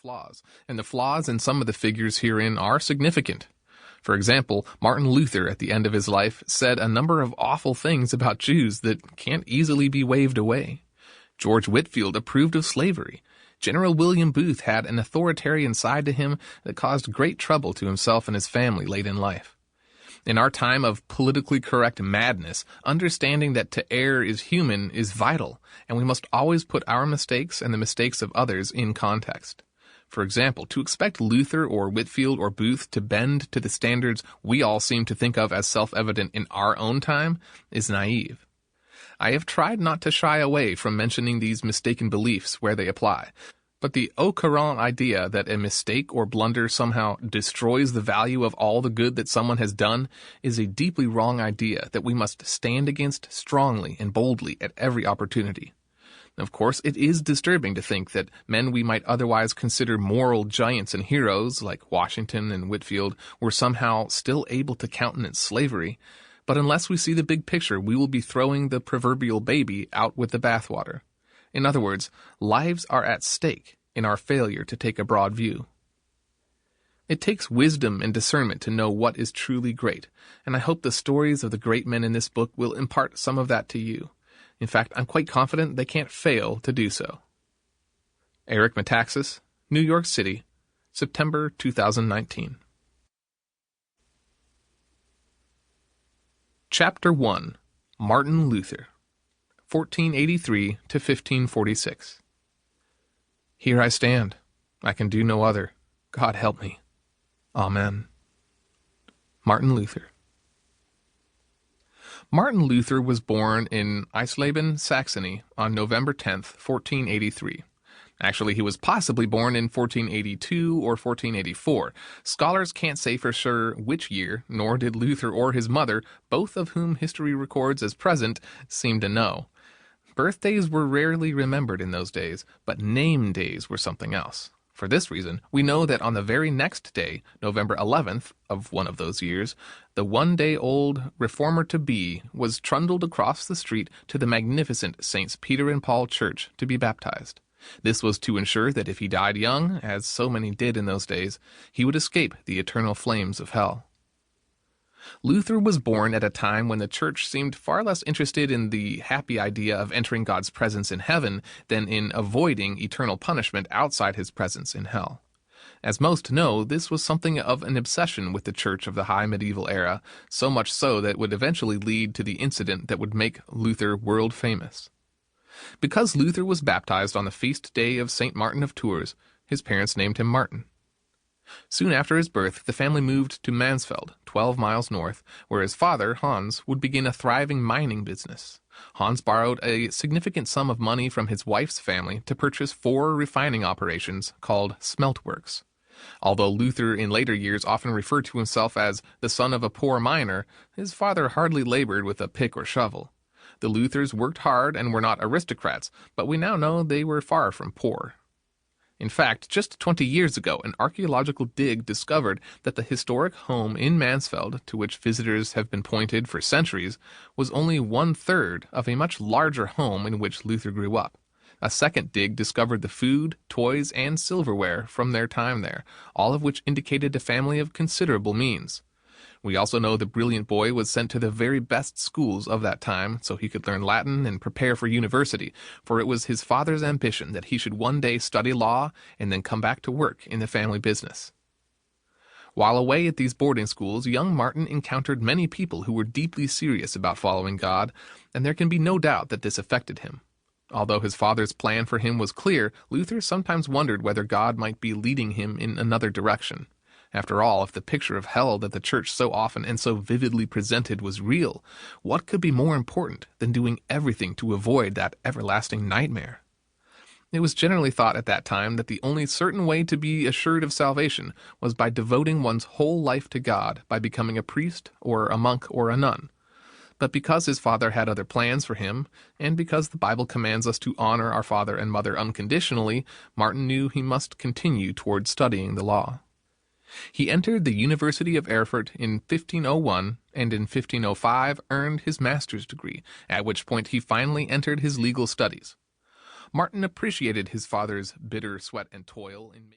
flaws, and the flaws in some of the figures herein are significant. For example, Martin Luther at the end of his life said a number of awful things about Jews that can't easily be waved away. George Whitefield approved of slavery. General William Booth had an authoritarian side to him that caused great trouble to himself and his family late in life. In our time of politically correct madness, understanding that to err is human is vital, and we must always put our mistakes and the mistakes of others in context. For example, to expect Luther or Whitefield or Booth to bend to the standards we all seem to think of as self-evident in our own time is naive. I have tried not to shy away from mentioning these mistaken beliefs where they apply, but the au courant idea that a mistake or blunder somehow destroys the value of all the good that someone has done is a deeply wrong idea that we must stand against strongly and boldly at every opportunity. Of course, it is disturbing to think that men we might otherwise consider moral giants and heroes, like Washington and Whitefield, were somehow still able to countenance slavery. But unless we see the big picture, we will be throwing the proverbial baby out with the bathwater. In other words, lives are at stake in our failure to take a broad view. It takes wisdom and discernment to know what is truly great, and I hope the stories of the great men in this book will impart some of that to you. In fact, I'm quite confident they can't fail to do so. Eric Metaxas, New York City, September 2019. Chapter 1. Martin Luther, 1483 to 1546. Here I stand. I can do no other. God help me. Amen. Martin Luther. Martin Luther was born in Eisleben, Saxony, on November 10th, 1483. Actually, he was possibly born in 1482 or 1484. Scholars can't say for sure which year, nor did Luther or his mother, both of whom history records as present, seem to know. Birthdays were rarely remembered in those days, but name days were something else. For this reason, we know that on the very next day, November 11th of one of those years, the one-day-old reformer-to-be was trundled across the street to the magnificent Saints Peter and Paul Church to be baptized. This was to ensure that if he died young, as so many did in those days, he would escape the eternal flames of hell. Luther was born at a time when the Church seemed far less interested in the happy idea of entering God's presence in heaven than in avoiding eternal punishment outside his presence in hell. As most know, this was something of an obsession with the Church of the high medieval era, so much so that it would eventually lead to the incident that would make Luther world famous. Because Luther was baptized on the feast day of St. Martin of Tours, his parents named him Martin. Soon after his birth, the family moved to Mansfeld, 12 miles north, where his father, Hans, would begin a thriving mining business. Hans borrowed a significant sum of money from his wife's family to purchase 4 refining operations called smeltworks. Although Luther in later years often referred to himself as the son of a poor miner, his father hardly labored with a pick or shovel. The Luthers worked hard and were not aristocrats, but we now know they were far from poor. In fact, just 20 years ago, an archaeological dig discovered that the historic home in Mansfeld, to which visitors have been pointed for centuries, was only 1/3 of a much larger home in which Luther grew up. A second dig discovered the food, toys, and silverware from their time there, all of which indicated a family of considerable means. We also know the brilliant boy was sent to the very best schools of that time so he could learn Latin and prepare for university, for it was his father's ambition that he should one day study law and then come back to work in the family business. While away at these boarding schools, young Martin encountered many people who were deeply serious about following God, and there can be no doubt that this affected him. Although his father's plan for him was clear, Luther sometimes wondered whether God might be leading him in another direction. After all, if the picture of hell that the Church so often and so vividly presented was real, what could be more important than doing everything to avoid that everlasting nightmare? It was generally thought at that time that the only certain way to be assured of salvation was by devoting one's whole life to God, by becoming a priest or a monk or a nun. But because his father had other plans for him, and because the Bible commands us to honor our father and mother unconditionally, Martin knew he must continue toward studying the law. He entered the University of Erfurt in 1501, and in 1505 earned his master's degree, at which point he finally entered his legal studies. Martin appreciated his father's bitter sweat and toil in